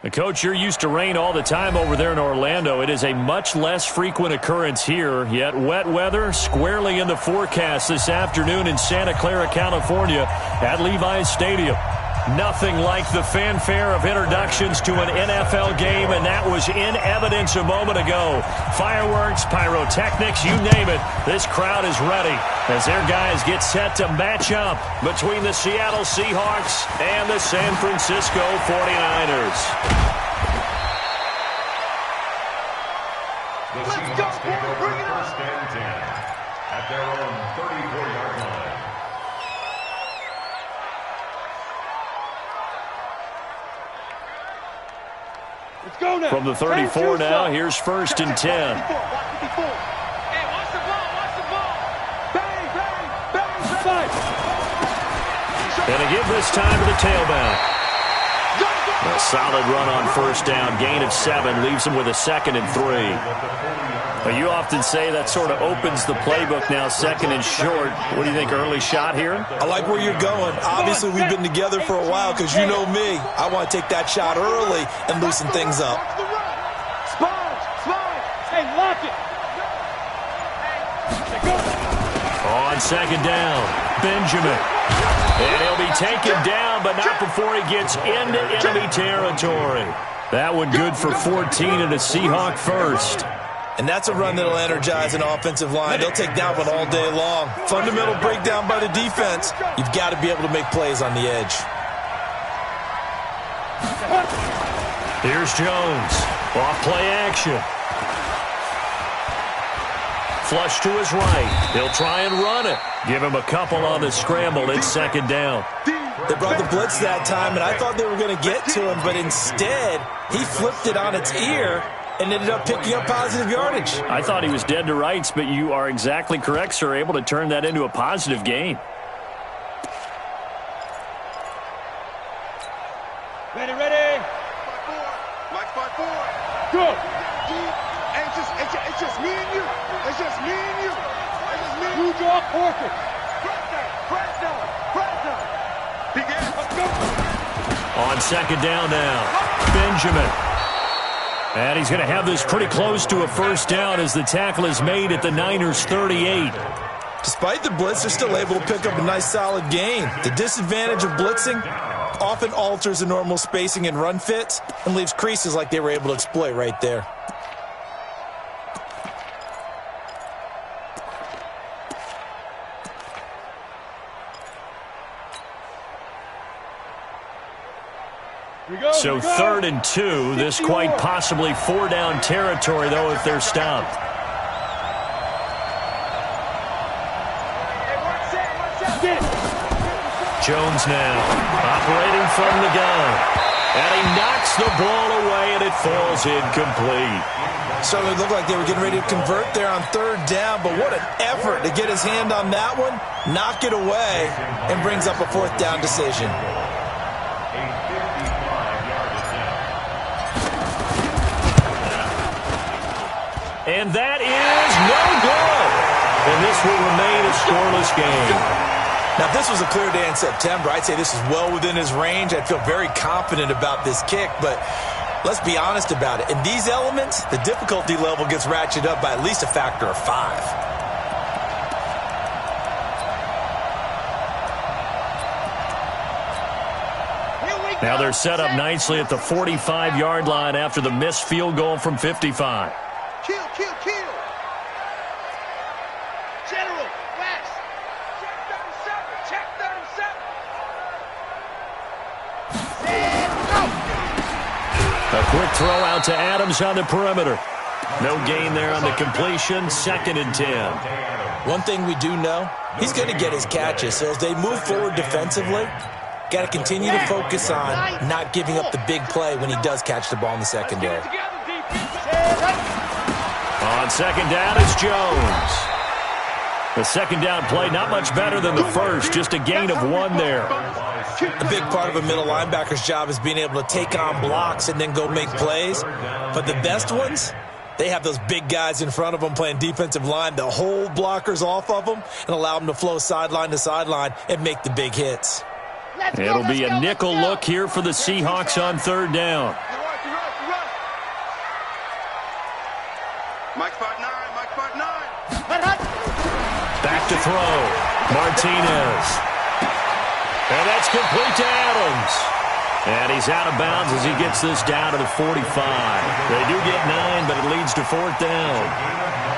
Coach, you're used to rain all the time over there in Orlando. It is a much less frequent occurrence here, yet wet weather squarely in the forecast this afternoon in Santa Clara, California at Levi's Stadium. Nothing like the fanfare of introductions to an NFL game, and that was in evidence a moment ago. Fireworks, pyrotechnics, you name it. This crowd is ready as their guys get set to match up between the Seattle Seahawks and the San Francisco 49ers. Let's go, boys, bring it on. First and 10 at their own 34-yard line. From the 34 now, here's first and 10. Hey, watch the ball, watch the ball. Bang, bang, bang, bang. And a give this time to the tailback. A solid run on first down. Gain of 7 leaves him with a 2nd and 3. You often say that sort of opens the playbook now, 2nd and short. What do you think, early shot here? I like where you're going. Obviously, we've been together for a while because you know me. I want to take that shot early and loosen things up. Hey, lock it. On 2nd down, Benjamin. And he'll be taken down, but not before he gets into enemy territory. That one good for 14 and a Seahawk first. And that's a run that'll energize an offensive line. They'll take that one all day long. Fundamental breakdown by the defense. You've got to be able to make plays on the edge. Here's Jones. Off play action. Flush to his right. He'll try and run it. Give him a couple on the scramble. It's 2nd down. They brought the blitz that time, and I thought they were going to get to him, but instead, he flipped it on its ear and ended up picking up positive yardage. I thought he was dead to rights, but you are exactly correct, sir. Able to turn that into a positive gain. Ready. Mike 5-4. Go. Hey, it's just me and you. It's just me and you. It's just me. You draw Porter. Press down. Begin. Let's go. On 2nd down now, Benjamin. And he's going to have this pretty close to a first down as the tackle is made at the Niners' 38. Despite the blitz, they're still able to pick up a nice solid gain. The disadvantage of blitzing often alters the normal spacing and run fits and leaves creases like they were able to exploit right there. So 3rd and 2. This quite possibly 4-down territory, though, if they're stopped. Jones now operating from the gun. And he knocks the ball away, and it falls incomplete. Certainly looked like they were getting ready to convert there on 3rd down, but what an effort to get his hand on that one, knock it away, and brings up a 4th down decision. And that is no good. And this will remain a scoreless game. Now, if this was a clear day in September, I'd say this is well within his range. I'd feel very confident about this kick, but let's be honest about it. In these elements, the difficulty level gets ratcheted up by at least a factor of 5. Now they're set up nicely at the 45-yard line after the missed field goal from 55. Kill. General, West. Check 37. A quick throw out to Adams on the perimeter. No gain there on the completion. 2nd and 10. One thing we do know, he's going to get his catches. So as they move forward defensively, got to continue to focus on not giving up the big play when he does catch the ball in the secondary. On 2nd down, it's Jones. The 2nd down play, not much better than the first, just a gain of 1 there. A big part of a middle linebacker's job is being able to take on blocks and then go make plays. But the best ones, they have those big guys in front of them playing defensive line that hold blockers off of them and allow them to flow sideline to sideline and make the big hits. It'll be a nickel look here for the Seahawks on 3rd down. to throw. Martinez. And that's complete to Adams. And he's out of bounds as he gets this down to the 45. They do get 9, but it leads to 4th down.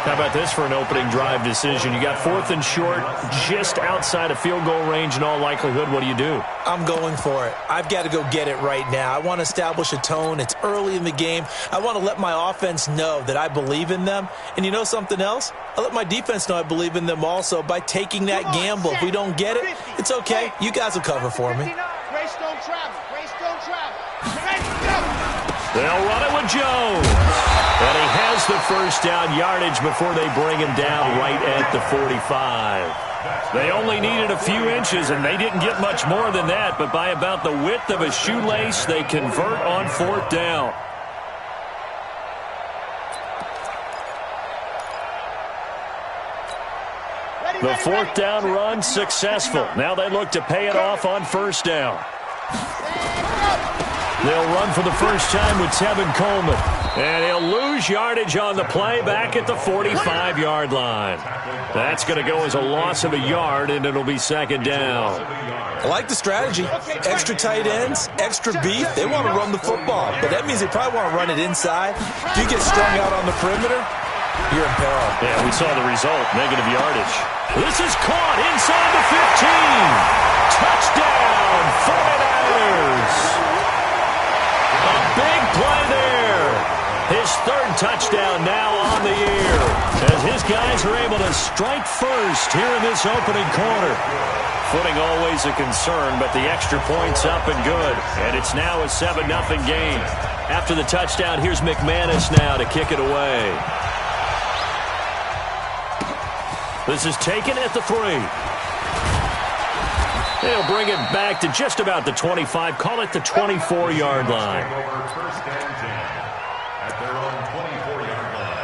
How about this for an opening drive decision? You got 4th and short, just outside of field goal range in all likelihood. What do? I'm going for it. I've got to go get it right now. I want to establish a tone. It's early in the game. I want to let my offense know that I believe in them. And you know something else? I let my defense know I believe in them also by taking that gamble. If we don't get it, it's okay. You guys will cover for me. Grace don't travel. Grace don't travel. Grace don't. They'll run it with Jones. And he has the first down yardage before they bring him down right at the 45. They only needed a few inches, and they didn't get much more than that. But by about the width of a shoelace, they convert on 4th down. The 4th down run successful. Now they look to pay it off on 1st down. They'll run for the first time with Tevin Coleman. And he'll lose yardage on the play back at the 45-yard line. That's going to go as a loss of a yard, and it'll be 2nd down. I like the strategy. Extra tight ends, extra beef. They want to run the football, but that means they probably want to run it inside. If you get strung out on the perimeter, you're in peril. Yeah, we saw the result, negative yardage. This is caught inside the 15. Touchdown, 49ers. A big play there. His 3rd touchdown now on the year as his guys are able to strike first here in this opening quarter. Footing always a concern, but the extra point's up and good. And it's now a 7-0 game. After the touchdown, here's McManus now to kick it away. This is taken at the 3. They'll bring it back to just about the 25. Call it the 24-yard line. First and 10 at their own 24-yard line.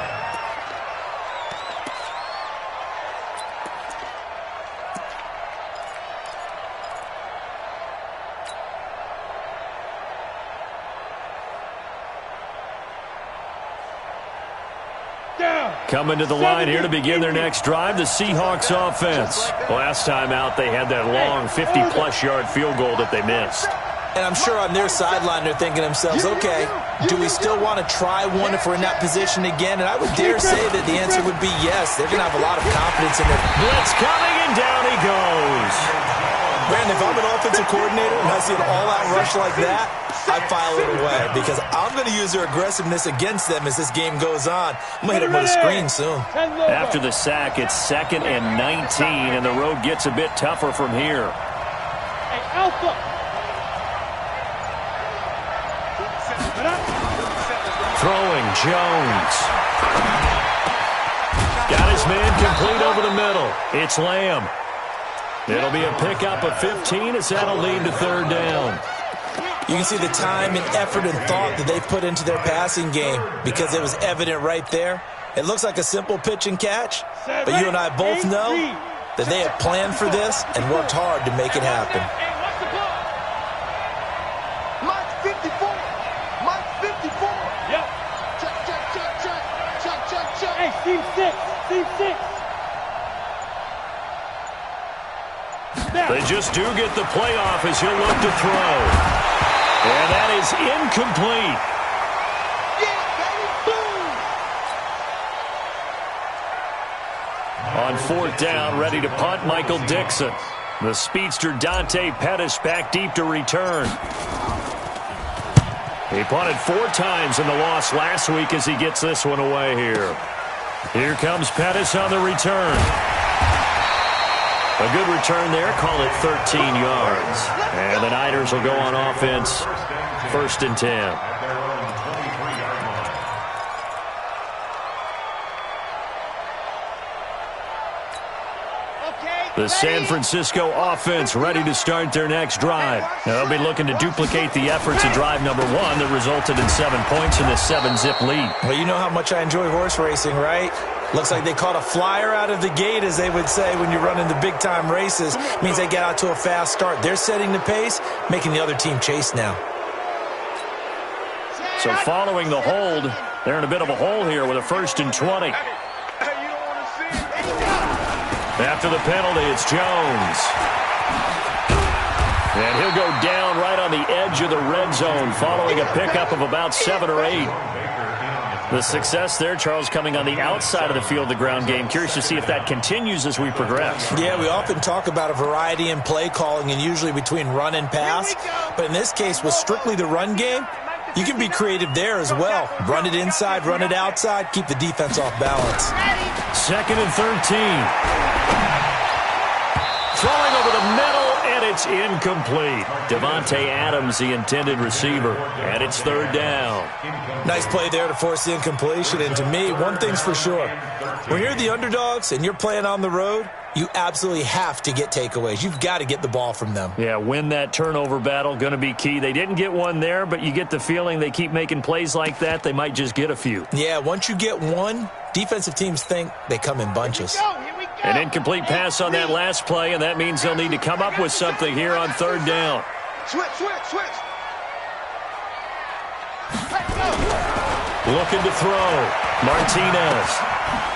Coming to the line here to begin their next drive, the Seahawks offense. Last time out, they had that long 50-plus yard field goal that they missed. And I'm sure on their sideline they're thinking to themselves, okay, do we still want to try one if we're in that position again? And I would dare say that the answer would be yes. They're going to have a lot of confidence in their blitz coming, and down he goes. Brandon, if I'm an offensive coordinator and I see an all-out rush like that, I file it away because I'm going to use their aggressiveness against them as this game goes on. I'm going to hit them with a screen soon. After the sack, it's 2nd and 19, and the road gets a bit tougher from here. Hey, Alpha. Throwing, Jones. Got his man complete over the middle. It's Lamb. It'll be a pickup of 15 as that'll lead to 3rd down. You can see the time and effort and thought that they put into their passing game because it was evident right there. It looks like a simple pitch and catch, but you and I both know that they have planned for this and worked hard to make it happen. Mike 54. Mike 54. Yep. Check, check, check, check. Check, check, check. Hey, Steve 6. Steve 6. They just do get the playoff as he'll look to throw. And that is incomplete. Yeah, baby, boom. On 4th down, ready to punt, Michael Dixon. The speedster Dante Pettis back deep to return. He punted 4 times in the loss last week as he gets this one away here. Here comes Pettis on the return. A good return there, call it 13 yards. And the Niners will go on offense, 1st and 10. The San Francisco offense ready to start their next drive. They'll be looking to duplicate the efforts of drive number 1 that resulted in 7 points in this 7-zip lead. Well, you know how much I enjoy horse racing, right? Looks like they caught a flyer out of the gate, as they would say when you're running the big-time races. It means they get out to a fast start. They're setting the pace, making the other team chase now. So following the hold, they're in a bit of a hole here with a 1st and 20. After the penalty, it's Jones. And he'll go down right on the edge of the red zone following a pickup of about 7 or 8. The success there, Charles, coming on the outside of the field, the ground game. Curious to see if that continues as we progress. Yeah, we often talk about a variety in play calling and usually between run and pass. But in this case, with strictly the run game, you can be creative there as well. Run it inside, run it outside, keep the defense off balance. 2nd and 13. Throwing over the middle, and it's incomplete. Devontae Adams, the intended receiver, and it's 3rd down. Nice play there to force the incompletion. And to me, one thing's for sure. When you're the underdogs and you're playing on the road, you absolutely have to get takeaways. You've got to get the ball from them. Yeah, win that turnover battle, going to be key. They didn't get one there, but you get the feeling they keep making plays like that, they might just get a few. Yeah, once you get one, defensive teams think they come in bunches. An incomplete pass on that last play, and that means they'll need to come up with something here on 3rd down. Switch. Looking to throw. Martinez.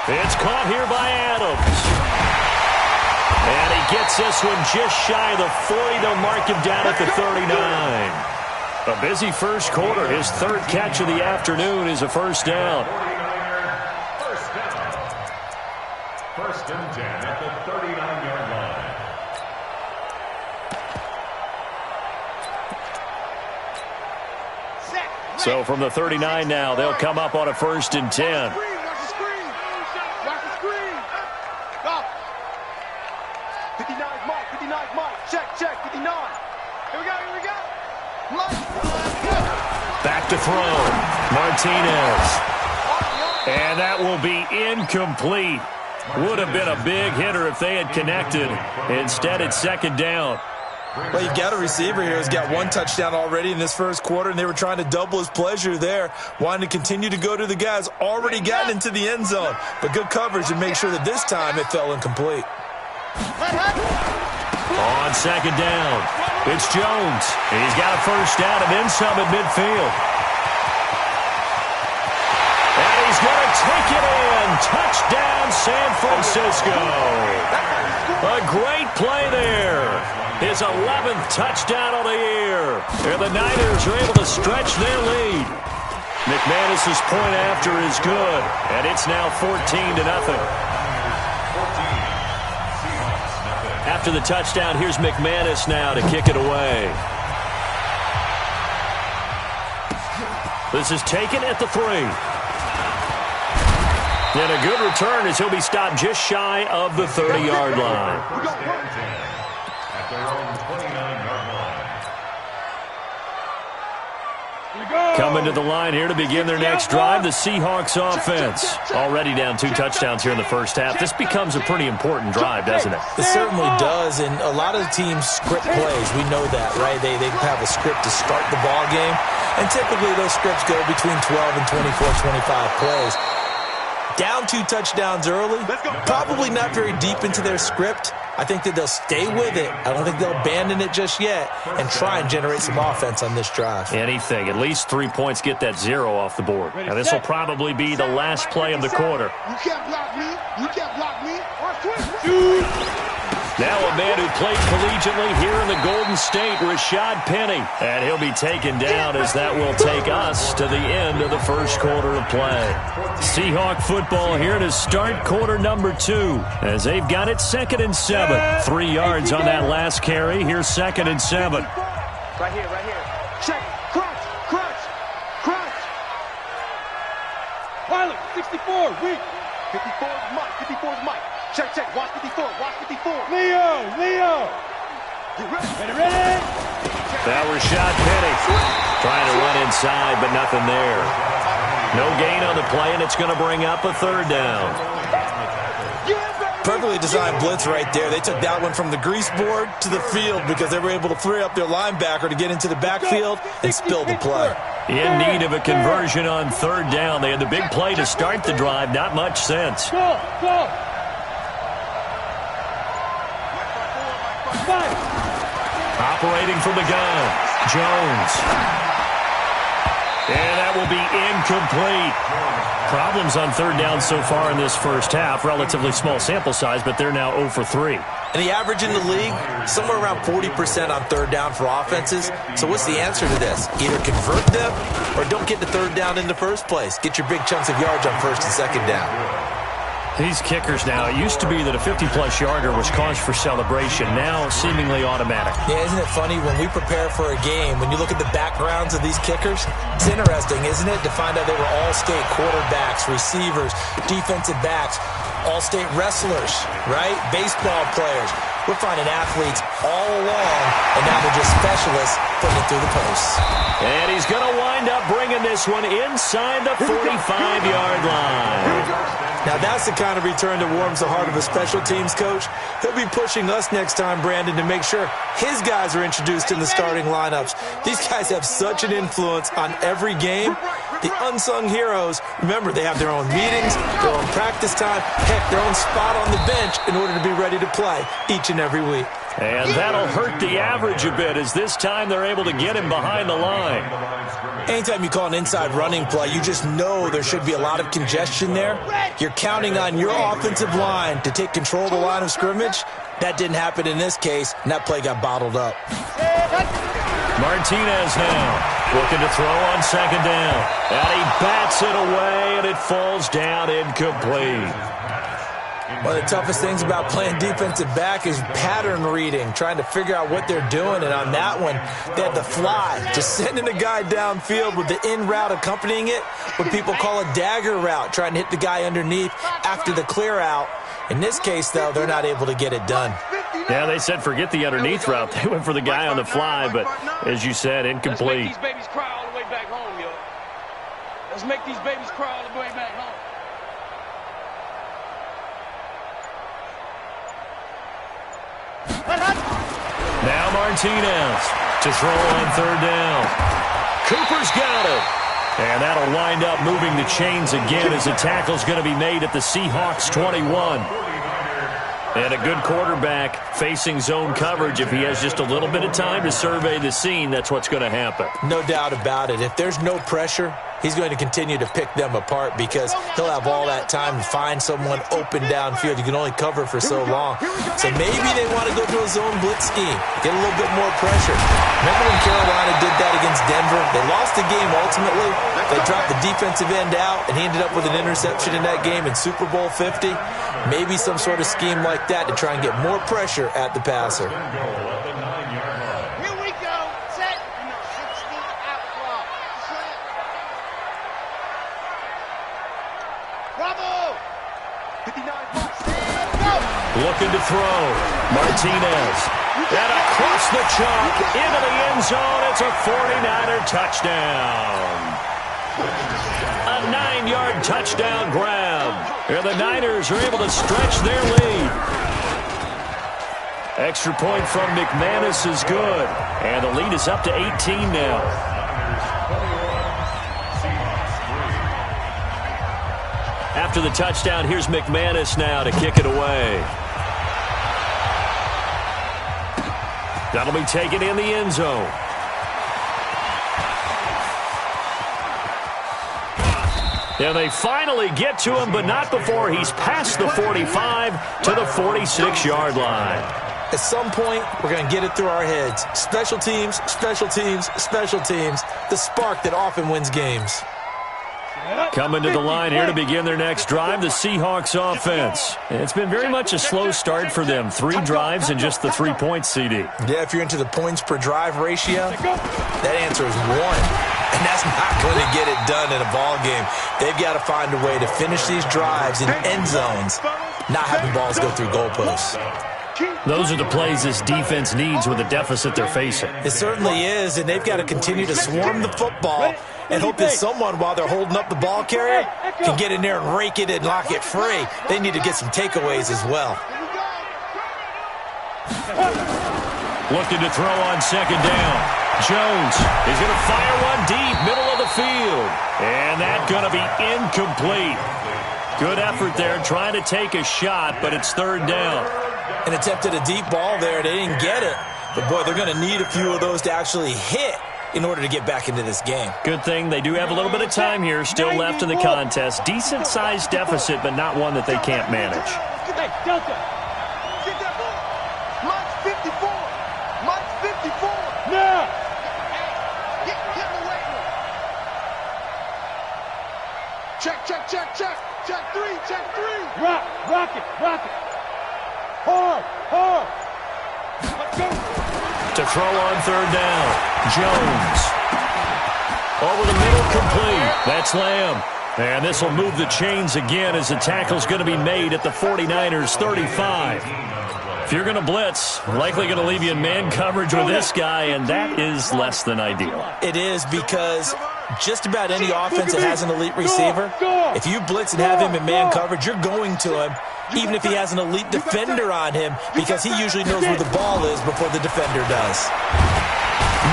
It's caught here by Adams. And he gets this one just shy of the 40. They'll mark him down at the 39. A busy first quarter. His 3rd catch of the afternoon is a first down. 1st and 10 at the 39-yard line. So from the 39 now, they'll come up on a 1st and 10. Watch the screen. Watch the screen. Stop. 59 Mike. 59 Mike. Check. 59. Here we go. Mike. Back to throw. Martinez. And that will be incomplete. Would have been a big hitter if they had connected. Instead, it's 2nd down. Well, you've got a receiver here who's got 1 touchdown already in this first quarter, and they were trying to double his pleasure there, wanting to continue to go to the guys already gotten into the end zone. But good coverage and make sure that this time it fell incomplete. On 2nd down, it's Jones. He's got a first down and then some at midfield. And he's going to take it in. Touchdown, San Francisco. A great play there. His 11th touchdown of the year. And the Niners are able to stretch their lead. McManus's point after is good. And it's now 14-0. After the touchdown, here's McManus now to kick it away. This is taken at the 3. And a good return as he'll be stopped just shy of the 30-yard line. At their own 29-yard line. Coming to the line here to begin their next drive, the Seahawks offense. Already down 2 touchdowns here in the first half. This becomes a pretty important drive, doesn't it? It certainly does, and a lot of the teams script plays. We know that, right? They have a script to start the ball game, and typically those scripts go between 12 and 24, 25 plays. Down 2 touchdowns early, probably not very deep into their script. I think that they'll stay with it. I don't think they'll abandon it just yet and try and generate some offense on this drive. Anything. At least 3 points, get that 0 off the board. Now, this will probably be the last play of the quarter. You can't block me. You can't block me. Now a man who played collegiately here in the Golden State, Rashad Penny. And he'll be taken down as that will take us to the end of the first quarter of play. Seahawk football here to start quarter number 2 as they've got it 2nd and 7. 3 yards on that last carry. Here's 2nd and 7. Right here. Check. Crunch. Pilot, 64, weak. 54 is Mike. 54 is Mike. Check. Watch 54. Leo. Get ready. That was Rashad Penny trying to run inside, but nothing there. No gain on the play, and it's going to bring up a 3rd down. Perfectly designed blitz right there. They took that one from the grease board to the field because they were able to free up their linebacker to get into the backfield and spill the play. In need of a conversion on 3rd down. They had the big play to start the drive. Not much sense. Go. Operating from the gun, Jones. And that will be incomplete. Problems on third down so far in this first half. Relatively small sample size, but they're now 0 for 3. And the average in the league, somewhere around 40% on third down for offenses. So what's the answer to this? Either convert them or don't get the third down in the first place. Get your big chunks of yards on first and second down. These kickers now, it used to be that a 50-plus yarder was cause for celebration. Now, seemingly automatic. Yeah, isn't it funny when we prepare for a game, when you look at the backgrounds of these kickers, it's interesting, isn't it, to find out they were all-state quarterbacks, receivers, defensive backs, all-state wrestlers, right? Baseball players. We're finding athletes all along, and now they're just specialists putting it through the posts. And he's going to wind up bringing this one inside the 45-yard line. Now, that's the kind of return that warms the heart of a special teams coach. He'll be pushing us next time, Brandon, to make sure his guys are introduced in the starting lineups. These guys have such an influence on every game. The unsung heroes, remember, they have their own meetings, their own practice time, heck, their own spot on the bench in order to be ready to play each and every week. And that'll hurt the average a bit as this time they're able to get him behind the line. Anytime you call an inside running play, you just know there should be a lot of congestion there. You're counting on your offensive line to take control of the line of scrimmage. That didn't happen in this case, and that play got bottled up. Martinez now looking to throw on second down. And he bats it away, and it falls down incomplete. One of the toughest things about playing defensive back is pattern reading, trying to figure out what they're doing. And on that one, they had the fly, just sending a guy downfield with the in route accompanying it, what people call a dagger route, trying to hit the guy underneath after the clear out. In this case, though, they're not able to get it done. Yeah, they said forget the underneath route. They went for the guy on the fly, but as you said, incomplete. Let's make these babies cry all the way back home, yo. Let's make these babies cry all the way back home. Now Martinez to throw on third down. Cooper's got it. And that'll wind up moving the chains again as the tackle's going to be made at the Seahawks 21. And a good quarterback facing zone coverage. If he has just a little bit of time to survey the scene, that's what's going to happen. No doubt about it. If there's no pressure, he's going to continue to pick them apart because he'll have all that time to find someone open downfield. You can only cover for so long. So maybe they want to go to a zone blitz scheme, get a little bit more pressure. Remember when Carolina did that against Denver? They lost the game ultimately. They dropped the defensive end out, and he ended up with an interception in that game in Super Bowl 50. Maybe some sort of scheme like that to try and get more pressure at the passer. Here we go. Set. 60 out clock. Set. Bravo. 59 points. Go. Looking to throw. Martinez. And across the chalk into the end zone. It's a 49er touchdown. A 9-yard touchdown grab. And the Niners are able to stretch their lead. Extra point from McManus is good. And the lead is up to 18 now. After the touchdown, here's McManus now to kick it away. That'll be taken in the end zone. And they finally get to him, but not before he's past the 45 to the 46-yard line. At some point, we're going to get it through our heads. Special teams, special teams, special teams. The spark that often wins games. Coming to the line here to begin their next drive, the Seahawks offense. It's been very much a slow start for them. 3 drives and just the 3 points, CD. Yeah, if you're into the points per drive ratio, that answer is 1. And that's not going to get it done in a ball game. They've got to find a way to finish these drives in end zones, not having balls go through goalposts. Those are the plays this defense needs with the deficit they're facing. It certainly is, and they've got to continue to swarm the football and hope that someone, while they're holding up the ball carrier, can get in there and rake it and lock it free. They need to get some takeaways as well. Looking to throw on second down. Jones is going to fire one deep, middle of the field. And that's going to be incomplete. Good effort there trying to take a shot, but it's third down. And attempted a deep ball there. They didn't get it. But, boy, they're going to need a few of those to actually hit in order to get back into this game. Good thing they do have a little bit of time here still left in the contest. Decent-sized deficit, but not one that they can't manage. Hey, Delta. Get that ball. Mike's 54. Mike's 54. Now. Get in the weight room. Check. Check three. Rock it. Hard. Let's go. To throw on third down, Jones. Over the middle, complete. That's Lamb. And this will move the chains again as the tackle's going to be made at the 49ers 35. If you're going to blitz, likely going to leave you in man coverage with this guy, and that is less than ideal. It is, because just about any offense that has an elite receiver, if you blitz and have him in man coverage, you're going to him, even if he has an elite defender on him, because he usually knows where the ball is before the defender does.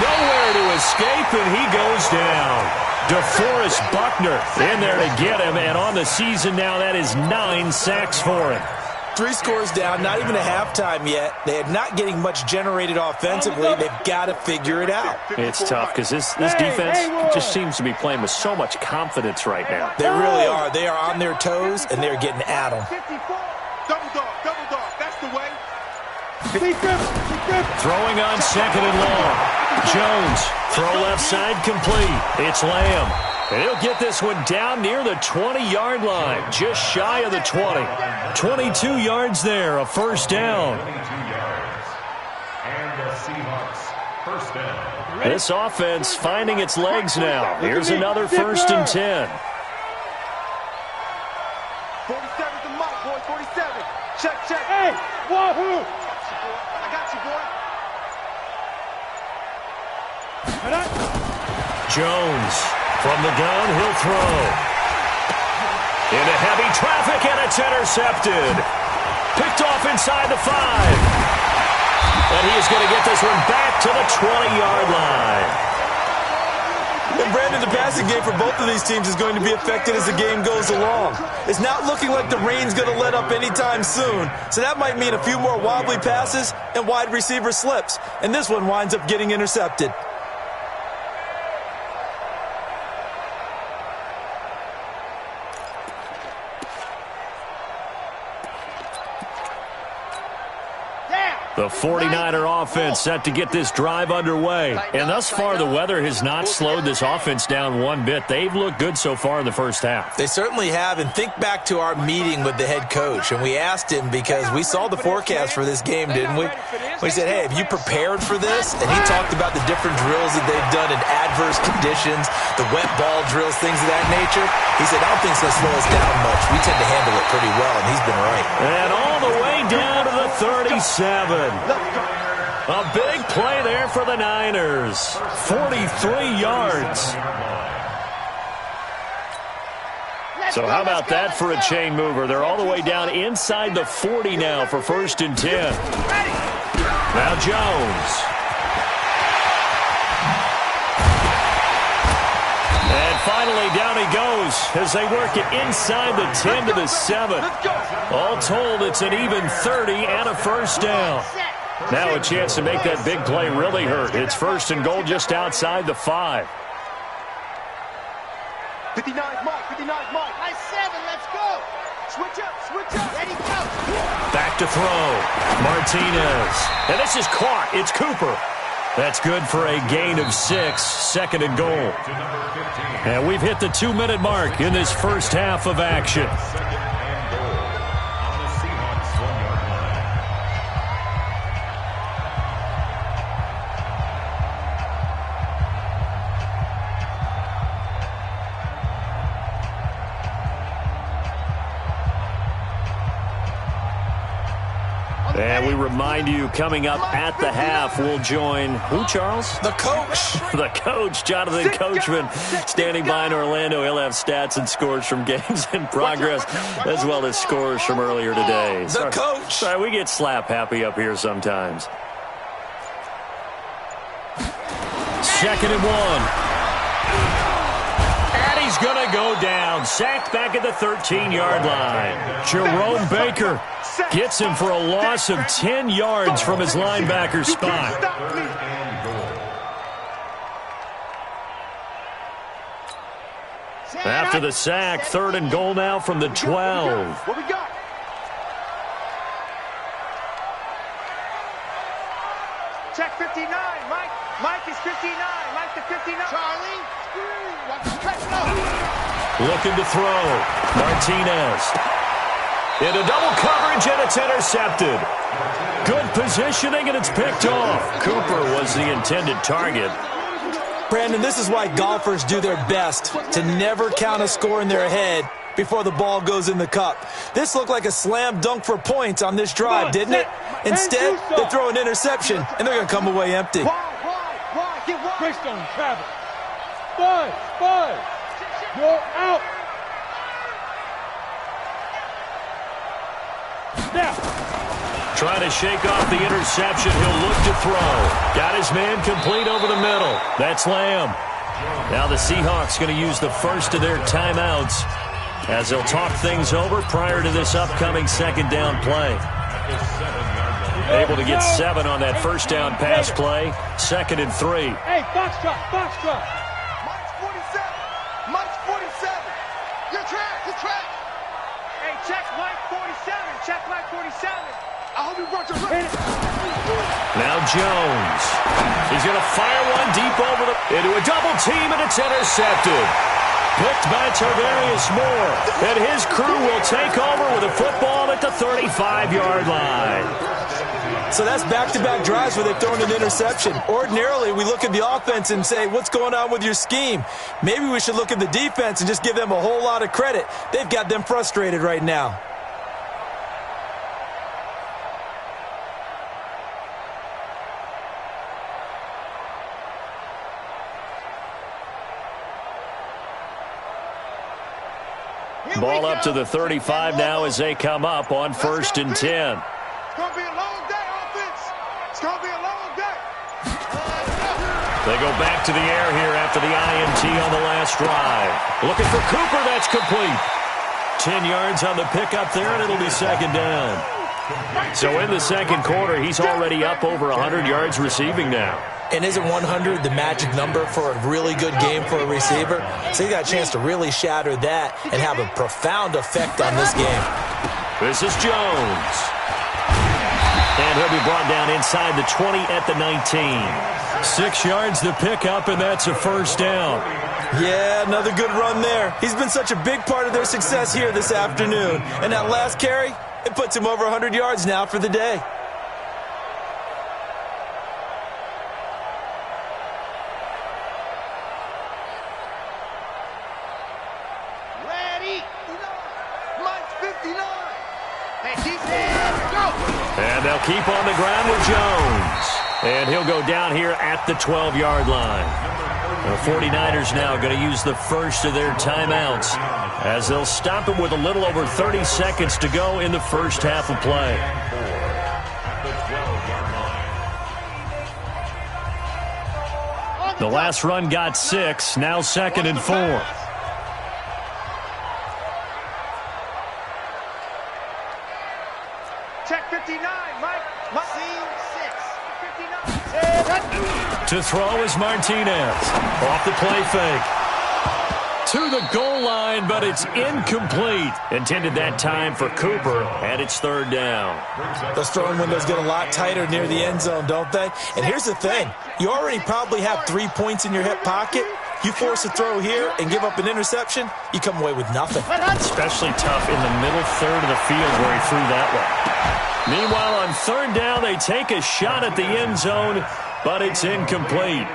Nowhere to escape, and he goes down. DeForest Buckner in there to get him, and on the season now, that is 9 sacks for him. 3 scores down, not even a halftime yet. They are not getting much generated offensively. They've got to figure it out. It's tough because this defense just seems to be playing with so much confidence right now. They really are. They are on their toes, and they're getting at them. 54. Double dog. That's the way. Throwing on second and long. Jones, throw left side complete. It's Lamb. And he'll get this one down near the 20-yard line, just shy of the 20. 22 yards there, a first down. 22 yards. And the Seahawks first down. This offense finding its legs now. Here's another first and 10. 47's the mark, boy. 47. Check. Hey, wahoo! I got you, boy. Jones from the gun, he'll throw. Into heavy traffic, and it's intercepted. Picked off inside the 5. And he is going to get this one back to the 20-yard line. And Brandon, the passing game for both of these teams is going to be affected as the game goes along. It's not looking like the rain's going to let up anytime soon, so that might mean a few more wobbly passes and wide receiver slips. And this one winds up getting intercepted. The 49er offense set to get this drive underway. And thus far, the weather has not slowed this offense down one bit. They've looked good so far in the first half. They certainly have. And think back to our meeting with the head coach. And we asked him, because we saw the forecast for this game, didn't we? We said, hey, have you prepared for this? And he talked about the different drills that they've done in adverse conditions, the wet ball drills, things of that nature. He said, I don't think it's going to slow us down much. We tend to handle it pretty well, and he's been right. And all the way down to the 37. A big play there for the Niners. 43 yards. So how about that for a chain mover? They're all the way down inside the 40 now for first and 10. Now Jones. And finally down he goes as they work it inside the 10 to the 7. All told, it's an even 30 and a first down. Now a chance to make that big play really hurt. It's first and goal just outside the 5. 59's Mike. Nice 7, let's go. Switch up. Ready, go. Back to throw. Martinez. And this is caught. It's Cooper. That's good for a gain of 6. Second and goal. And we've hit the 2-minute mark in this first half of action. And we remind you, coming up at the half, we'll join who, Charles? The coach. The coach, Jonathan Coachman, standing by in Orlando. He'll have stats and scores from games in progress, as well as scores from earlier today. The coach. Sorry, we get slap happy up here sometimes. Second and 1. And he's going to go down. Sacked back at the 13-yard line. Jerome Baker gets him for a loss of 10 yards from his linebacker spot. After the sack, 3rd and goal now from the 12. What we got? Check 59, Mike. Mike is 59. Mike to 59. Charlie. Watch the stretch. No. Looking to throw. Martinez. Into double coverage, and it's intercepted. Good positioning, and it's picked off. Cooper was the intended target. Brandon, this is why golfers do their best to never count a score in their head before the ball goes in the cup. This looked like a slam dunk for points on this drive, didn't it? Instead, they throw an interception, and they're going to come away empty. Why? Get wide. Greystone, travel. 5. You're out. Now. Trying to shake off the interception. He'll look to throw. Got his man complete over the middle. That's Lamb. Now the Seahawks going to use the first of their timeouts as they'll talk things over prior to this upcoming 2nd down play. Able to get 7 on that 1st down pass play. 2nd and 3. Hey, box drop. Mike's 47. Mike's 47. Your track. Hey, check Mike 47. Check Mike 47. I hope you brought your record. Now Jones. He's going to fire one deep into a double team, and it's intercepted. Picked by Tarvarius Moore. And his crew will take over with a football at the 35-yard line. So that's back-to-back drives where they've thrown an interception. Ordinarily, we look at the offense and say, what's going on with your scheme? Maybe we should look at the defense and just give them a whole lot of credit. They've got them frustrated right now. Ball up to the 35 now as they come up on 1st and 10. It's going to be a long day, offense. It's going to be a long day. They go back to the air here after the INT on the last drive. Looking for Cooper. That's complete. 10 yards on the pickup there, and it'll be 2nd down. So in the 2nd quarter, he's already up over 100 yards receiving now. And isn't 100 the magic number for a really good game for a receiver? So he got a chance to really shatter that and have a profound effect on this game. This is Jones. And he'll be brought down inside the 20 at the 19. 6 yards to pick up, and that's a 1st down. Yeah, another good run there. He's been such a big part of their success here this afternoon. And that last carry, it puts him over 100 yards now for the day. Ready. Mike's 59. Hey, defense, go. And they'll keep on the ground with Jones. And he'll go down here at the 12-yard line. The 49ers now going to use the first of their timeouts as they'll stop him with a little over 30 seconds to go in the first half of play. The last run got 6, now 2nd and 4. Check 59, Mike. Scene 6. 59. To throw is Martinez. Off the play fake. To the goal line, but it's incomplete. Intended that time for Cooper, and it's 3rd down. Those throwing windows get a lot tighter near the end zone, don't they? And here's the thing. You already probably have 3 points in your hip pocket. You force a throw here and give up an interception, you come away with nothing. Especially tough in the middle third of the field where he threw that one. Meanwhile, on 3rd down, they take a shot at the end zone, but it's incomplete.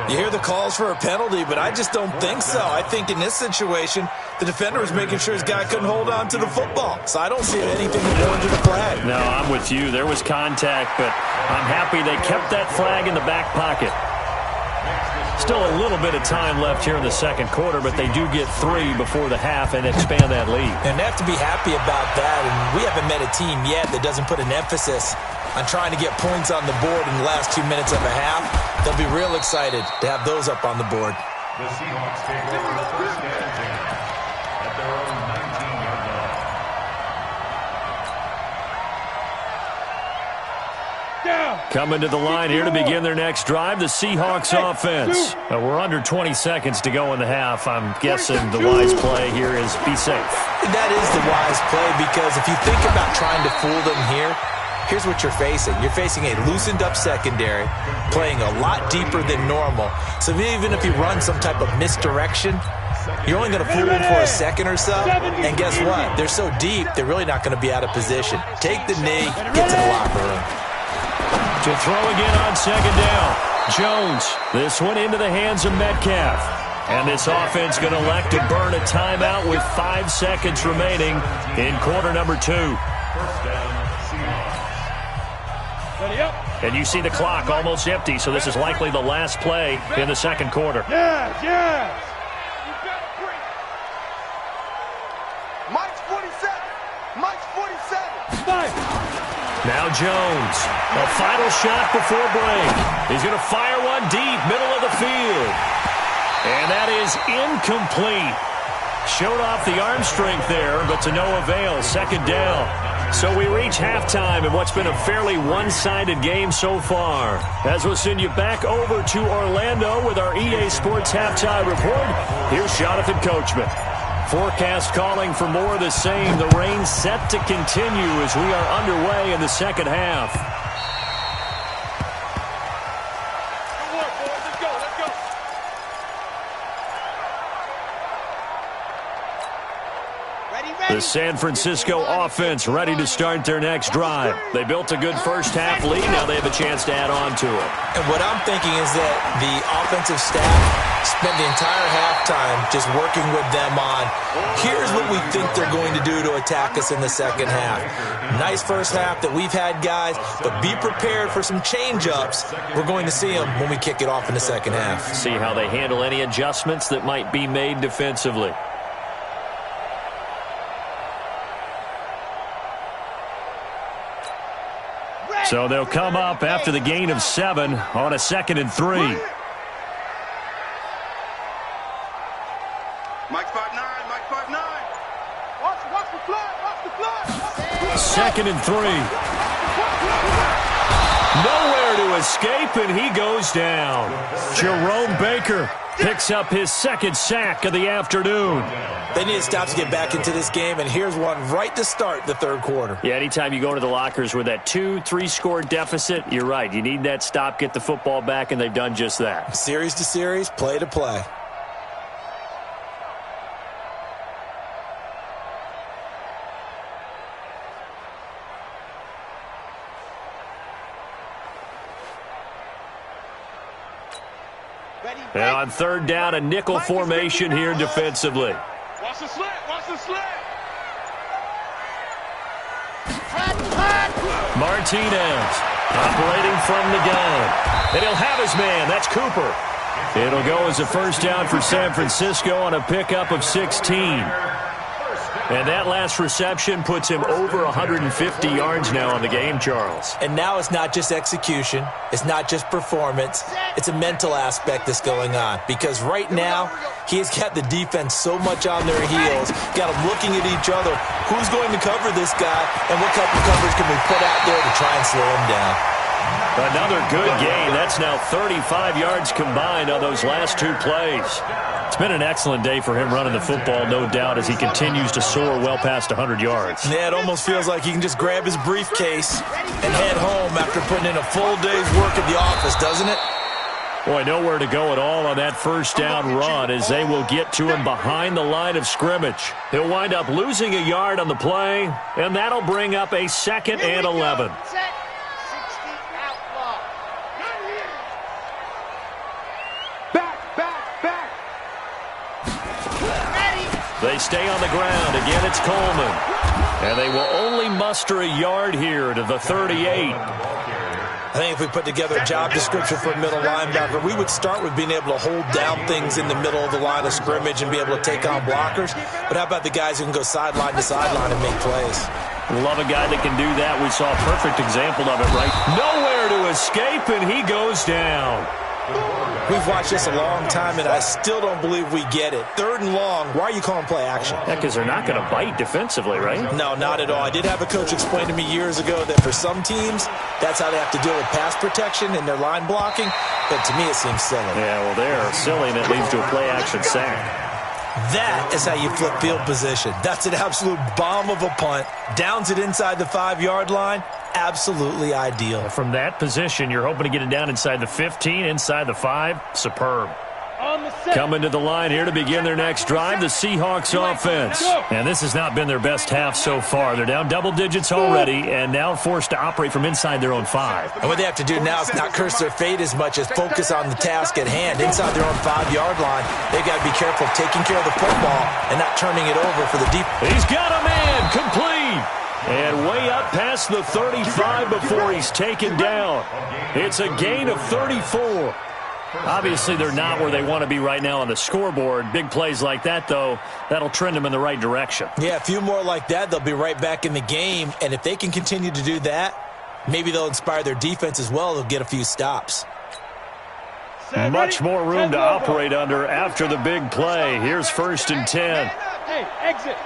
You hear the calls for a penalty, but I just don't think so. I think in this situation, the defender was making sure his guy couldn't hold on to the football. So I don't see anything that warranted a flag. No, I'm with you. There was contact, but I'm happy they kept that flag in the back pocket. Still a little bit of time left here in the 2nd quarter, but they do get 3 before the half and expand that lead. And they have to be happy about that. And we haven't met a team yet that doesn't put an emphasis on trying to get points on the board in the last 2 minutes of a half. They'll be real excited to have those up on the board. The Seahawks take over 1st and 10 at their own 19-yard line. Coming to the line here to begin their next drive, the Seahawks offense. We're under 20 seconds to go in the half. I'm guessing the wise play here is be safe. That is the wise play, because if you think about trying to fool them here, here's what you're facing. You're facing a loosened-up secondary, playing a lot deeper than normal. So even if you run some type of misdirection, you're only going to fool them for a second or so. And guess what? They're so deep, they're really not going to be out of position. Take the knee, get to the locker room. To throw again on second down. Jones, this one into the hands of Metcalf. And this offense going to elect to burn a timeout with 5 seconds remaining in quarter number 2. First down, Seahawks. And you see the clock almost empty, so this is likely the last play in the second quarter. Yes. Mike's 47. Mike's 47. Now Jones, a final shot before break. He's going to fire one deep, middle of the field. And that is incomplete. Showed off the arm strength there, but to no avail. Second down. So we reach halftime in what's been a fairly one-sided game so far. As we'll send you back over to Orlando with our EA Sports Halftime Report, here's Jonathan Coachman. Forecast calling for more of the same. The rain set to continue as we are underway in the second half. Good work, boys. Let's go. Let's go. The San Francisco offense ready to start their next drive. They built a good first-half lead. Now they have a chance to add on to it. And what I'm thinking is that the offensive staff spent the entire halftime just working with them on, here's what we think they're going to do to attack us in the second half. Nice first half that we've had, guys, but be prepared for some change-ups. We're going to see them when we kick it off in the second half. See how they handle any adjustments that might be made defensively. So they'll come up after the gain of 7 on a 2nd and 3. Mike 5'9", Mike 5'9". Watch the flag, watch the flag. 2nd and 3. Nowhere to escape, and he goes down. Jerome Baker picks up his 2nd sack of the afternoon. They need to stop to get back into this game, and here's one right to start the third quarter. Yeah, anytime you go to the lockers with that 2-3 score deficit, you're right. You need that stop, get the football back, and they've done just that. Series to series, play to play. And on third down, a nickel formation here defensively. Watch the slant. Watch the slant. Martinez operating from the gun. And he'll have his man. That's Cooper. It'll go as a first down for San Francisco on a pickup of 16. And that last reception puts him over 150 yards now on the game, Charles. And now it's not just execution. It's not just performance. It's a mental aspect that's going on. Because right now, he's got the defense so much on their heels, got them looking at each other. Who's going to cover this guy, and what type of coverage can we put out there to try and slow him down? Another good gain. That's now 35 yards combined on those last 2 plays. It's been an excellent day for him running the football, no doubt, as he continues to soar well past 100 yards. Yeah, it almost feels like he can just grab his briefcase and head home after putting in a full day's work at the office, doesn't it? Boy, nowhere to go at all on that first down run as they will get to him behind the line of scrimmage. He'll wind up losing a yard on the play, and that'll bring up a 2nd and 11. They stay on the ground. Again, it's Coleman. And they will only muster a yard here to the 38. I think if we put together a job description for a middle linebacker, we would start with being able to hold down things in the middle of the line of scrimmage and be able to take on blockers. But how about the guys who can go sideline to sideline and make plays? Love a guy that can do that. We saw a perfect example of it, right? Nowhere to escape, and he goes down. We've watched this a long time, and I still don't believe we get it. 3rd and long, why are you calling play action? Yeah, because they're not going to bite defensively, right? No, not at all. I did have a coach explain to me years ago that for some teams, that's how they have to deal with pass protection and their line blocking, but to me it seems silly. Yeah, well, they're silly, and it leads to a play action sack. That is how you flip field position. That's an absolute bomb of a punt. Downs it inside the 5-yard line. Absolutely ideal. From that position, you're hoping to get it down inside the 15, inside the 5. Superb. Coming to the line here to begin their next drive, the Seahawks offense. And this has not been their best half so far. They're down double digits already and now forced to operate from inside their own 5. And what they have to do now is not curse their fate as much as focus on the task at hand. Inside their own 5-yard line, they've got to be careful of taking care of the football and not turning it over for the deep. He's got a man, complete. And way up past the 35 before he's taken down. It's a gain of 34. Obviously, they're not where they want to be right now on the scoreboard. Big plays like that, though, that'll trend them in the right direction. Yeah, a few more like that, they'll be right back in the game. And if they can continue to do that, maybe they'll inspire their defense as well. They'll get a few stops. Much more room to operate under after the big play. Here's 1st and 10. Hey, exit.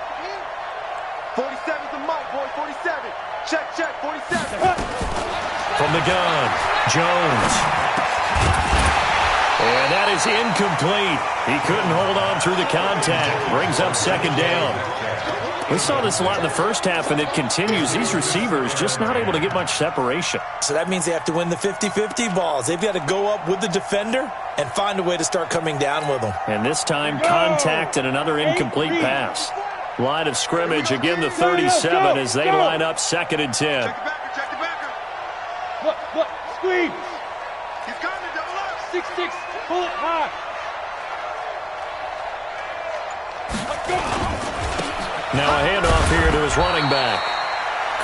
47's the mic, boy, 47. Check, 47. From the gun, Jones. And that is incomplete. He couldn't hold on through the contact. Brings up 2nd down. We saw this a lot in the first half, and it continues. These receivers just not able to get much separation. So that means they have to win the 50-50 balls. They've got to go up with the defender and find a way to start coming down with them. And this time, contact and another incomplete pass. Line of scrimmage, again the 37 as they line up 2nd and 10. Check the backer. Look, squeeze. He's coming, double up. 6-6, pull it high. Now a handoff here to his running back.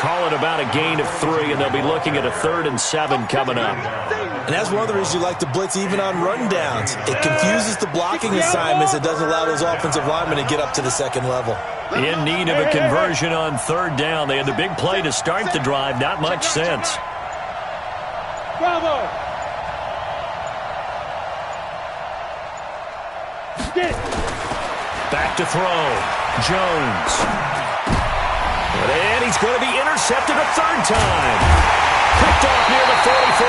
Call it about a gain of 3, and they'll be looking at a 3rd and 7 coming up. And that's one of the reasons you like to blitz even on rundowns. It confuses the blocking assignments. It doesn't allow those offensive linemen to get up to the 2nd level. In need of a conversion on 3rd down. They had the big play to start the drive. Not much sense. Bravo. Get it. Back to throw. Jones. And he's going to be intercepted a 3rd time. Picked off near the 44.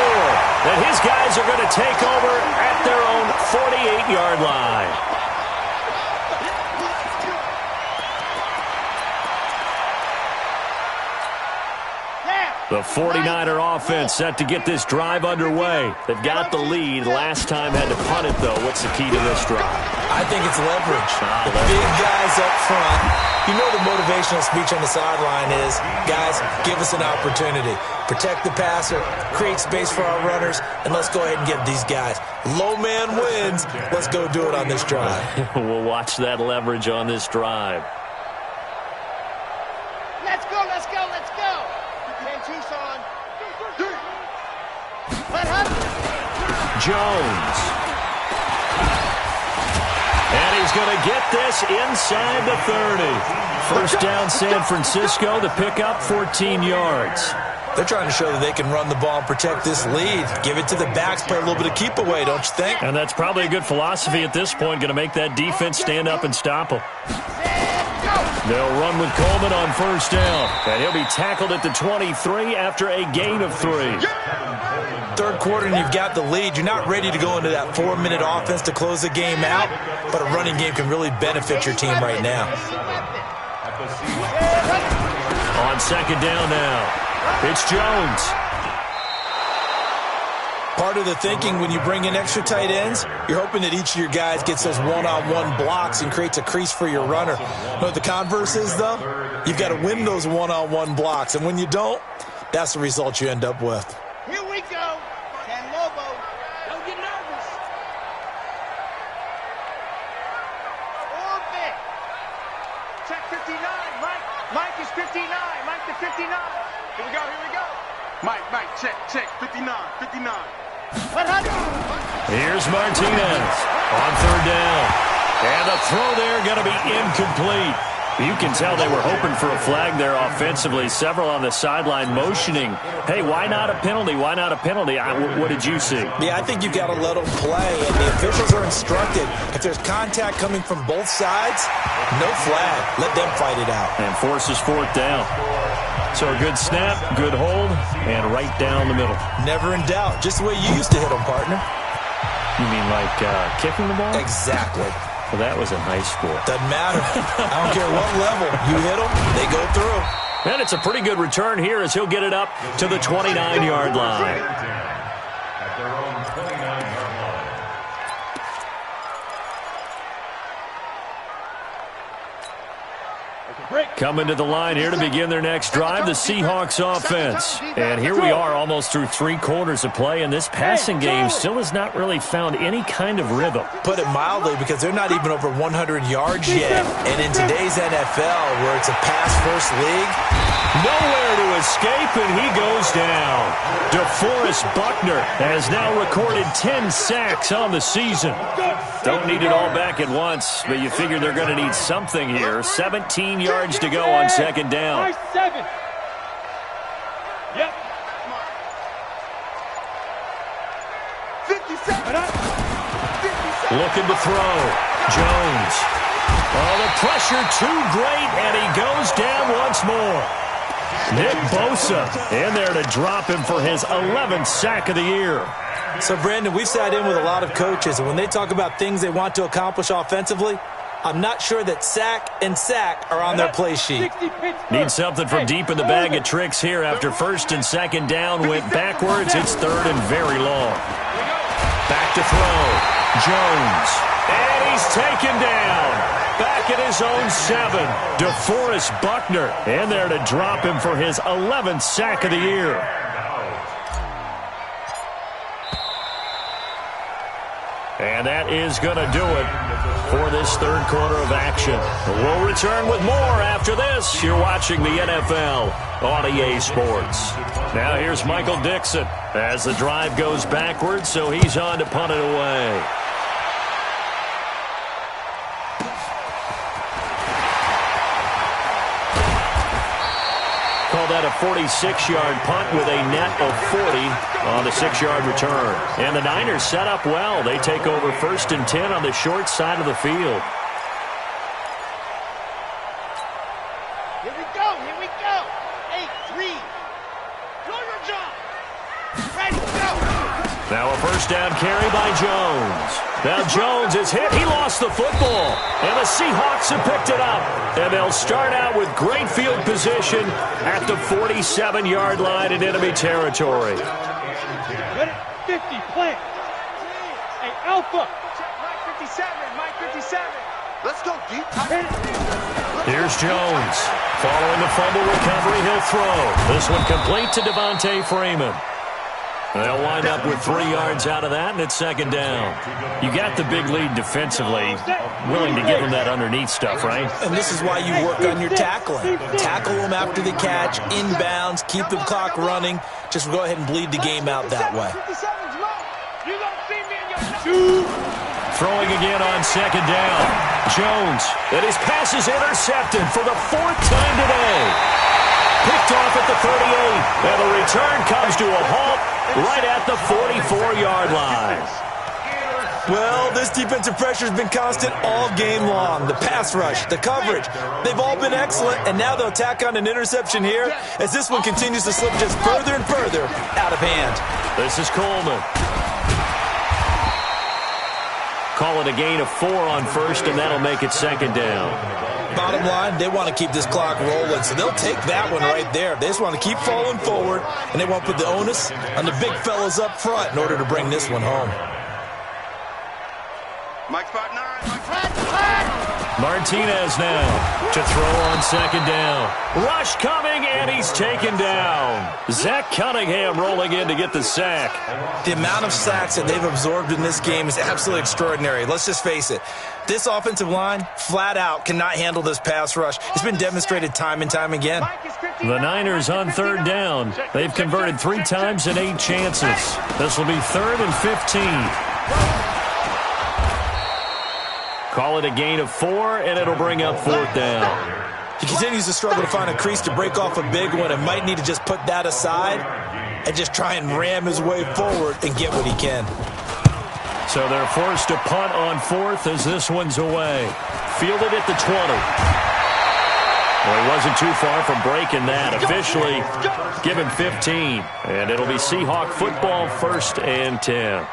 And his guys are going to take over at their own 48-yard line. The 49er offense set to get this drive underway. They've got the lead. Last time had to punt it, though. What's the key to this drive? I think it's leverage. The big guys up front. You know the motivational speech on the sideline is, guys, give us an opportunity. Protect the passer, create space for our runners, and let's go ahead and give these guys. Low man wins. Let's go do it on this drive. We'll watch that leverage on this drive. Let's go. Tucson. Jones. And he's going to get this inside the 30. 1st down San Francisco, the pickup 14 yards. They're trying to show that they can run the ball and protect this lead. Give it to the backs, play a little bit of keep away, don't you think? And that's probably a good philosophy at this point, going to make that defense stand up and stop them. They'll run with Coleman on 1st down. And he'll be tackled at the 23 after a gain of 3. 3rd quarter and you've got the lead. You're not ready to go into that 4-minute offense to close the game out, but a running game can really benefit your team right now. On 2nd down now, it's Jones. Part of the thinking when you bring in extra tight ends, you're hoping that each of your guys gets those one-on-one blocks and creates a crease for your runner. You know what the converse is, though? You've got to win those one-on-one blocks, and when you don't, that's the result you end up with. Here we go. San Lobo. Don't get nervous. Orbit. Check 59. Mike is 59. Mike to 59. Here we go. Mike, check. 59. Here's Martinez on 3rd down. And the throw there going to be incomplete. You can tell they were hoping for a flag there offensively. Several on the sideline motioning, hey, why not a penalty? Why not a penalty? What did you see? Yeah, I think you got to let them play, and the officials are instructed. If there's contact coming from both sides, no flag. Let them fight it out. And forces fourth down. So a good snap, good hold, and right down the middle. Never in doubt. Just the way you used to hit them, partner. You mean like kicking the ball? Exactly. Well, that was in high school. Doesn't matter. I don't care what level. You hit them, they go through. And it's a pretty good return here as he'll get it up to the 29-yard line. At their own 29-yard line. Coming to the line here to begin their next drive, the Seahawks offense. And here we are almost through 3 quarters of play, and this passing game still has not really found any kind of rhythm. Put it mildly, because they're not even over 100 yards yet. And in today's NFL, where it's a pass-first league, nowhere to escape, and he goes down. DeForest Buckner has now recorded 10 sacks on the season. Don't need it all back at once, but you figure they're going to need something here. 17 yards to go on second down. Nice 7. Yep. 57. Looking to throw. Jones. Oh, the pressure too great, and he goes down once more. Nick Bosa in there to drop him for his 11th sack of the year. So, Brandon, we've sat in with a lot of coaches, and when they talk about things they want to accomplish offensively, I'm not sure that sack and sack are on their play sheet. Need something from deep in the bag of tricks here after first and second down went backwards. It's third and very long. Back to throw. Jones. And he's taken down. Back at his own 7. DeForest Buckner in there to drop him for his 11th sack of the year. And that is going to do it for this third quarter of action. We'll return with more after this. You're watching the NFL on EA Sports. Now here's Michael Dixon as the drive goes backwards, so he's on to punt it away. Call that a 46-yard punt with a net of 40 on the 6-yard return. And the Niners set up well. They take over first and 10 on the short side of the field. Here we go. Here we go. 8-3. Do your job. Ready, go. Now a first down carry by Jones. Now Jones is hit. He lost the football. And the Seahawks have picked it up. And they'll start out with great field position at the 47-yard line in enemy territory. Ready? 50, plant. Hey, Alpha. Mike 57, Mike 57. Let's go deep. Here's Jones. Following the fumble recovery, he'll throw. This one complete to Devontae Freeman. They'll wind up with 3 yards out of that, and it's second down. You got the big lead defensively. Willing to give them that underneath stuff, right? And this is why you work on your tackling. Tackle them after the catch, inbounds, keep the clock running. Just go ahead and bleed the game out that way. You don't see me in your 2. Throwing again on second down. Jones, and his pass is intercepted for the 4th time today. Picked off at the 38, and the return comes to a halt right at the 44-yard line. Well, this defensive pressure has been constant all game long. The pass rush, the coverage, they've all been excellent, and now they'll tack on an interception here as this one continues to slip just further and further out of hand. This is Coleman. Call it a gain of 4 on first, and that'll make it second down. Bottom line, they want to keep this clock rolling, so they'll take that one right there. They just want to keep falling forward, and they want to put the onus on the big fellas up front in order to bring this one home. Mike 59. Martinez now to throw on second down. Rush coming, and he's taken down. Zach Cunningham rolling in to get the sack. The amount of sacks that they've absorbed in this game is absolutely extraordinary. Let's just face it. This offensive line, flat out, cannot handle this pass rush. It's been demonstrated time and time again. The Niners on third down. They've converted 3 times in 8 chances. This will be 3rd and 15. Call it a gain of 4, and it'll bring up 4th down. He continues to struggle to find a crease to break off a big one and might need to just put that aside and just try and ram his way forward and get what he can. So they're forced to punt on 4th as this one's away. Fielded at the 20. Well, he wasn't too far from breaking that. Officially given 15. And it'll be Seahawk football, 1st and 10.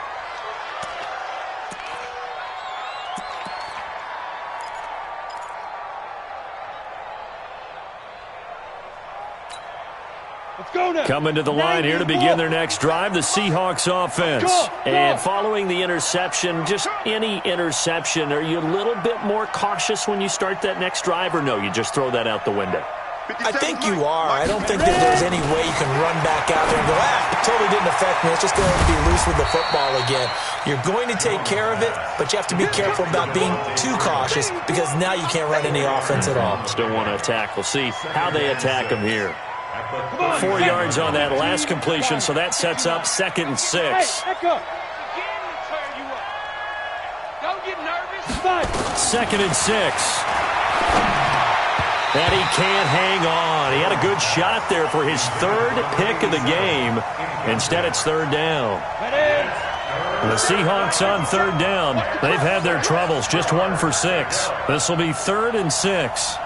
Coming to the line here to begin their next drive, the Seahawks offense. And following the interception, just any interception, are you a little bit more cautious when you start that next drive, or no, you just throw that out the window? I think you are. I don't think that there's any way you can run back out there and go, it totally didn't affect me. Let's just go ahead and be loose with the football again. You're going to take care of it, but you have to be careful about being too cautious because now you can't run any offense at all. Still want to attack. We'll see how they attack them here. 4 yards on that last completion, so that sets up 2nd and 6. Don't get nervous. 2nd and 6. And he can't hang on. He had a good shot there for his 3rd pick of the game. Instead, it's 3rd down. The Seahawks on 3rd down. They've had their troubles, just 1 for 6. This will be 3rd and 6.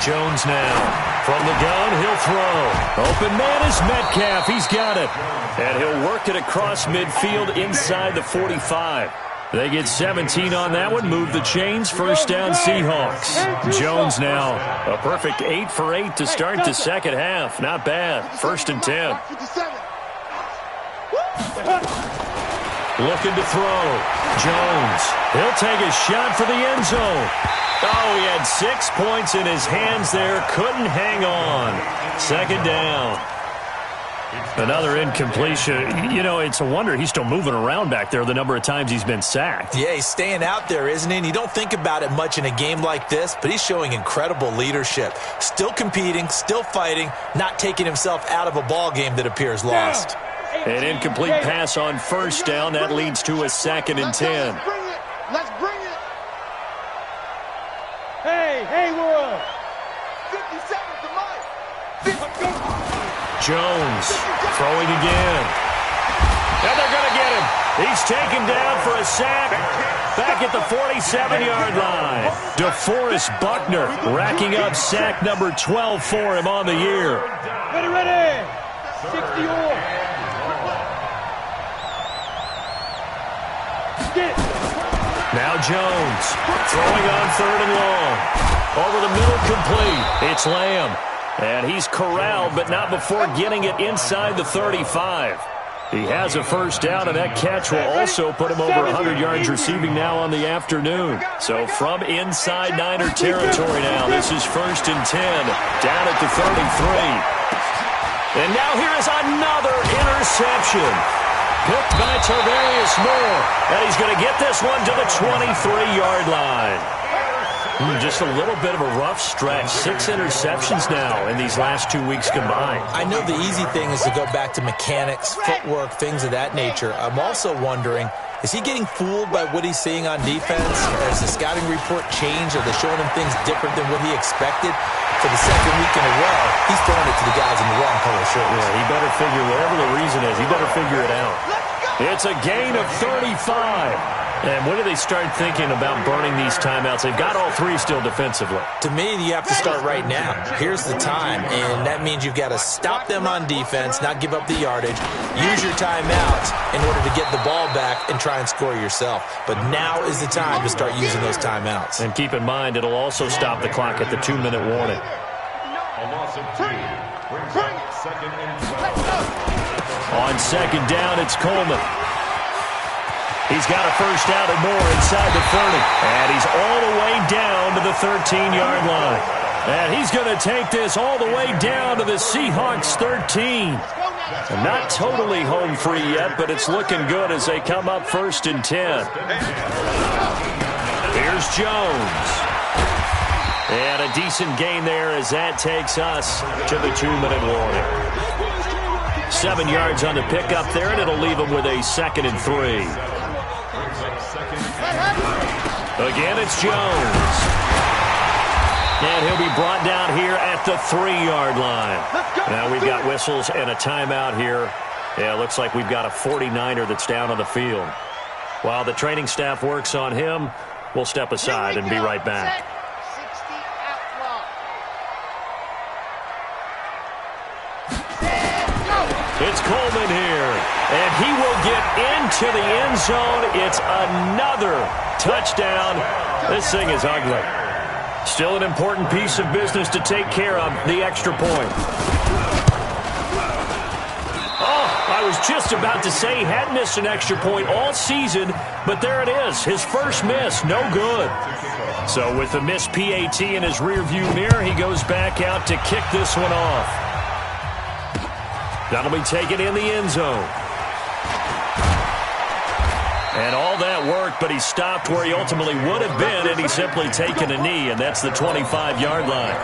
Jones now. From the gun, he'll throw. Open man is Metcalf. He's got it. And he'll work it across midfield inside the 45. They get 17 on that one. Move the chains. 1st down Seahawks. Jones now. A perfect 8 for 8 to start the 2nd half. Not bad. 1st and 10. Looking to throw. Jones. He'll take a shot for the end zone. Oh, he had 6 points in his hands there. Couldn't hang on. 2nd down. Another incompletion. You know, it's a wonder he's still moving around back there the number of times he's been sacked. Yeah, he's staying out there, isn't he? And you don't think about it much in a game like this, but he's showing incredible leadership. Still competing, still fighting, not taking himself out of a ball game that appears lost. An incomplete pass on 1st down. That leads to a 2nd and 10. Let's bring it. Hey, we're on. 50 seconds to Mike. Jones throwing again. And they're going to get him. He's taken down for a sack back at the 47-yard line. DeForest Buckner racking up sack number 12 for him on the year. Ready. 60 on. Now Jones throwing on 3rd and long. Over the middle, complete. It's Lamb. And he's corralled, but not before getting it inside the 35. He has a 1st down, and that catch will also put him over 100 yards receiving now on the afternoon. So from inside Niner territory now, this is 1st and 10, down at the 33. And now here is another interception. Picked by Tarvarius Moore. And he's going to get this one to the 23-yard line. Just a little bit of a rough stretch. 6 interceptions now in these last 2 weeks combined. I know the easy thing is to go back to mechanics, footwork, things of that nature. I'm also wondering, is he getting fooled by what he's seeing on defense? Has the scouting report changed? Are they showing him things different than what he expected? For the 2nd week in a row, he's throwing it to the guys in the wrong color shirts. Yeah, he better figure, whatever the reason is, he better figure it out. It's a gain of 35. And when do they start thinking about burning these timeouts? They've got all 3 still defensively. To me, you have to start right now. Here's the time, and that means you've got to stop them on defense, not give up the yardage, use your timeouts in order to get the ball back and try and score yourself. But now is the time to start using those timeouts. And keep in mind, it'll also stop the clock at the 2-minute warning. A loss of 2 brings up 2nd and 12. On 2nd down, it's Coleman. He's got a 1st down and more inside the 30. And he's all the way down to the 13-yard line. And he's going to take this all the way down to the Seahawks 13. And not totally home free yet, but it's looking good as they come up 1st and 10. Here's Jones. And a decent gain there as that takes us to the 2-minute warning. 7 yards on the pickup there, and it'll leave him with a 2nd and 3. Again, it's Jones. And he'll be brought down here at the 3-yard line. Now we've got whistles and a timeout here. Yeah, it looks like we've got a 49er that's down on the field. While the training staff works on him, we'll step aside and be right back. 60 outlaw. It's Coleman here, and he will get into the end zone. It's another touchdown. This thing is ugly. Still an important piece of business to take care of, the extra point. I was just about to say he had missed an extra point all season, but there it is. His first miss, no good. So with the missed PAT in his rearview mirror, he goes back out to kick this one off. That'll be taken in the end zone. And all that worked, but he stopped where he ultimately would have been, and he's simply taken a knee, and that's the 25-yard line.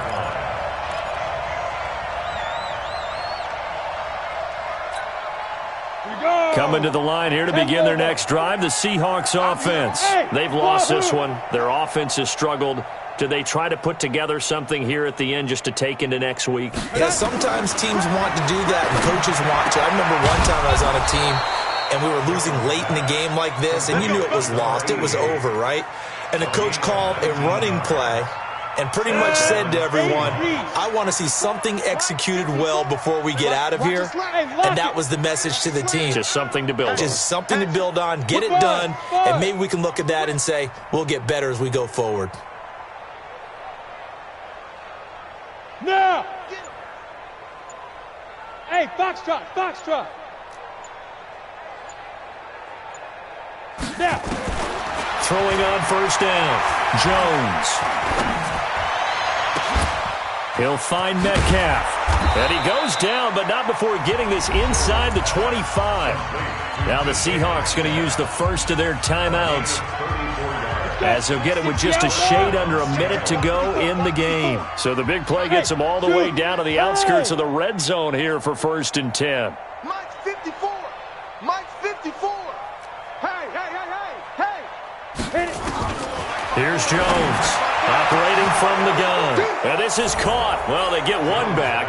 Coming to the line here to begin their next drive, the Seahawks offense. They've lost this one. Their offense has struggled. Do they try to put together something here at the end just to take into next week? Yeah, sometimes teams want to do that and coaches want to. I remember one time I was on a team and we were losing late in the game like this, and you knew it was lost. It was over, right? And the coach called a running play and pretty much said to everyone, I want to see something executed well before we get out of here. And that was the message to the team. Just something to build on. Just something to build on, get it done, and maybe we can look at that and say, we'll get better as we go forward. Now! Hey, Foxtrot, Foxtrot! Now! Throwing on first down, Jones. He'll find Metcalf. And he goes down, but not before getting this inside the 25. Now the Seahawks going to use the first of their timeouts, as he'll get it with just a shade under a minute to go in the game. So the big play gets him all the way down to the outskirts of the red zone here for 1st and 10. Mike's 54. Mike's 54. Hey, hey, hey, hey, hey. Here's Jones, operating from the gun. And this is caught. Well, they get one back,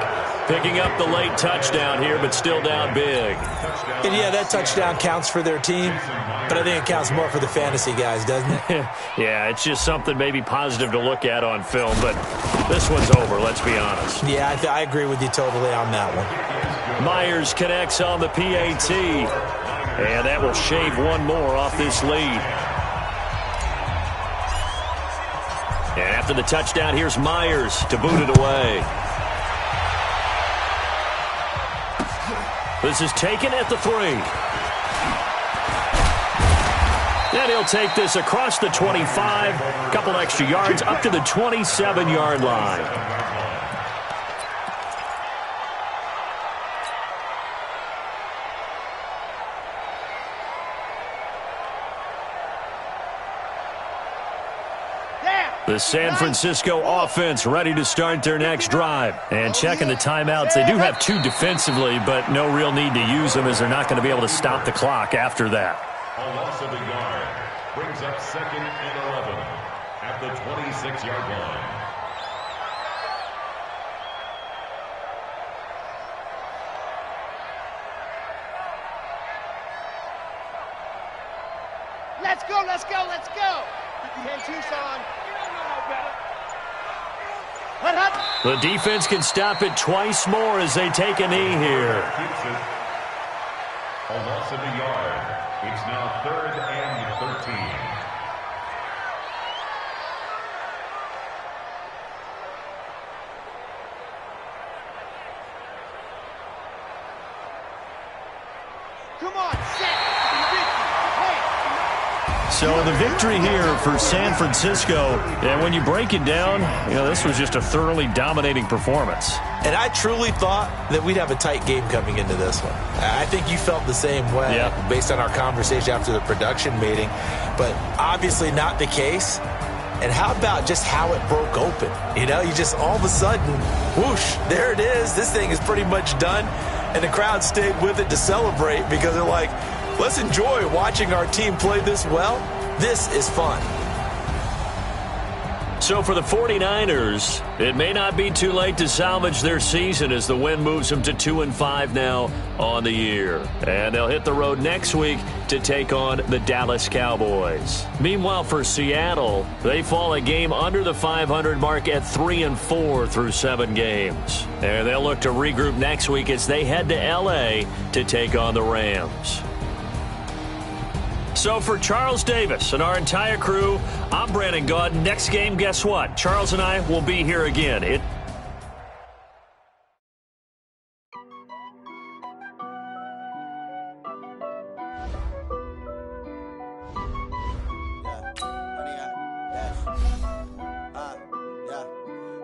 picking up the late touchdown here, but still down big. And yeah, that touchdown counts for their team, but I think it counts more for the fantasy guys, doesn't it? Yeah, it's just something maybe positive to look at on film, but this one's over, let's be honest. Yeah, I agree with you totally on that one. Myers connects on the PAT, and that will shave one more off this lead. And after the touchdown, here's Myers to boot it away. This is taken at the 3. And he'll take this across the 25, a couple extra yards up to the 27-yard line. The San Francisco offense ready to start their next drive. And checking the timeouts, they do have 2 defensively, but no real need to use them as they're not going to be able to stop the clock after that. A loss of a yard brings up 2nd and 11 at the 26-yard line. Let's go, let's go, let's go. Jesus on. The defense can stop it twice more as they take a knee here. A loss of a yard. It's now 3rd and 13. Come on, set. So the victory here for San Francisco, and when you break it down, you know, this was just a thoroughly dominating performance. And I truly thought that we'd have a tight game coming into this one. I think you felt the same way based on our conversation after the production meeting, but obviously not the case. And how about just how it broke open? You know, you just all of a sudden, whoosh, there it is. This thing is pretty much done. And the crowd stayed with it to celebrate because they're like, let's enjoy watching our team play this well. This is fun. So for the 49ers, it may not be too late to salvage their season as the win moves them to 2-5 now on the year. And they'll hit the road next week to take on the Dallas Cowboys. Meanwhile, for Seattle, they fall a game under the 500 mark at 3-4 through 7 games. And they'll look to regroup next week as they head to L.A. to take on the Rams. So for Charles Davis and our entire crew, I'm Brandon Gaud. Next game, guess what? Charles and I will be here again.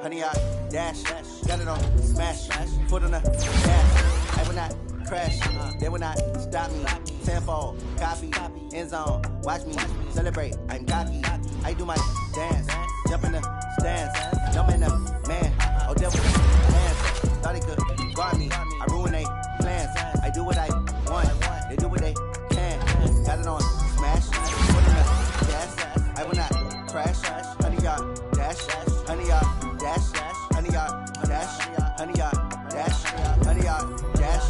Honey, I dash, got it on, smash, foot on the gas. I will not crash, they will not stop me. Tenfold, copy, end zone, watch me celebrate. I'm cocky, I do my dance, jump in the stands, jump in the man. Oh, devil, hands, thought he could guard me. I ruin they plans. I do what I want, they do what they can. Got it on, smash, foot on the gas. I will not crash, honey, y'all dash, honey, y'all dash, honey, y'all dash, honey, y'all dash, honey, y'all dash.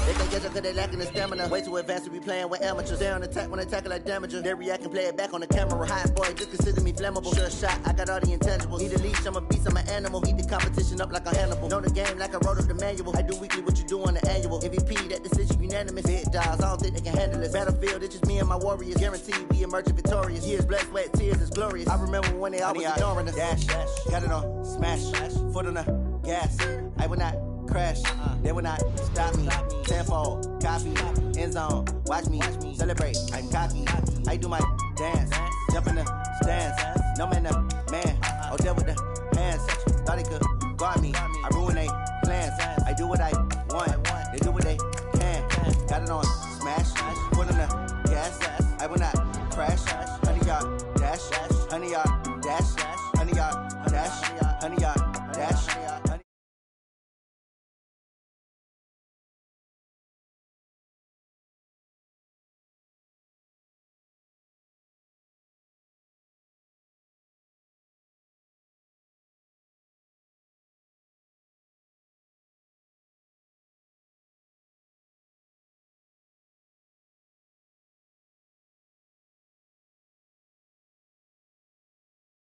They can get you cause they lacking the stamina. Way too advanced to be playing with amateurs. They on attack when they tackle like damager. They react and play it back on the camera. Hot boy, just consider me flammable. Sure shot, I got all the intangibles. Need a leash, I'm a beast, I'm an animal. Eat the competition up like a Hannibal. Know the game like I wrote up the manual. I do weekly what you do on the annual. MVP, that decision unanimous. Big dogs, I don't think they can handle this. Battlefield, it's just me and my warriors. Guaranteed we emerging victorious. Years, blood, sweat, tears, it's glorious. I remember when they always ignoring us. Dash, got it on, smash, foot on the gas. I will not crash, they will not stop me. Tenfold, copy, end zone, watch me celebrate. I'm cocky, I do my dance, jump in the stands. No man, the man, oh, there with the hands.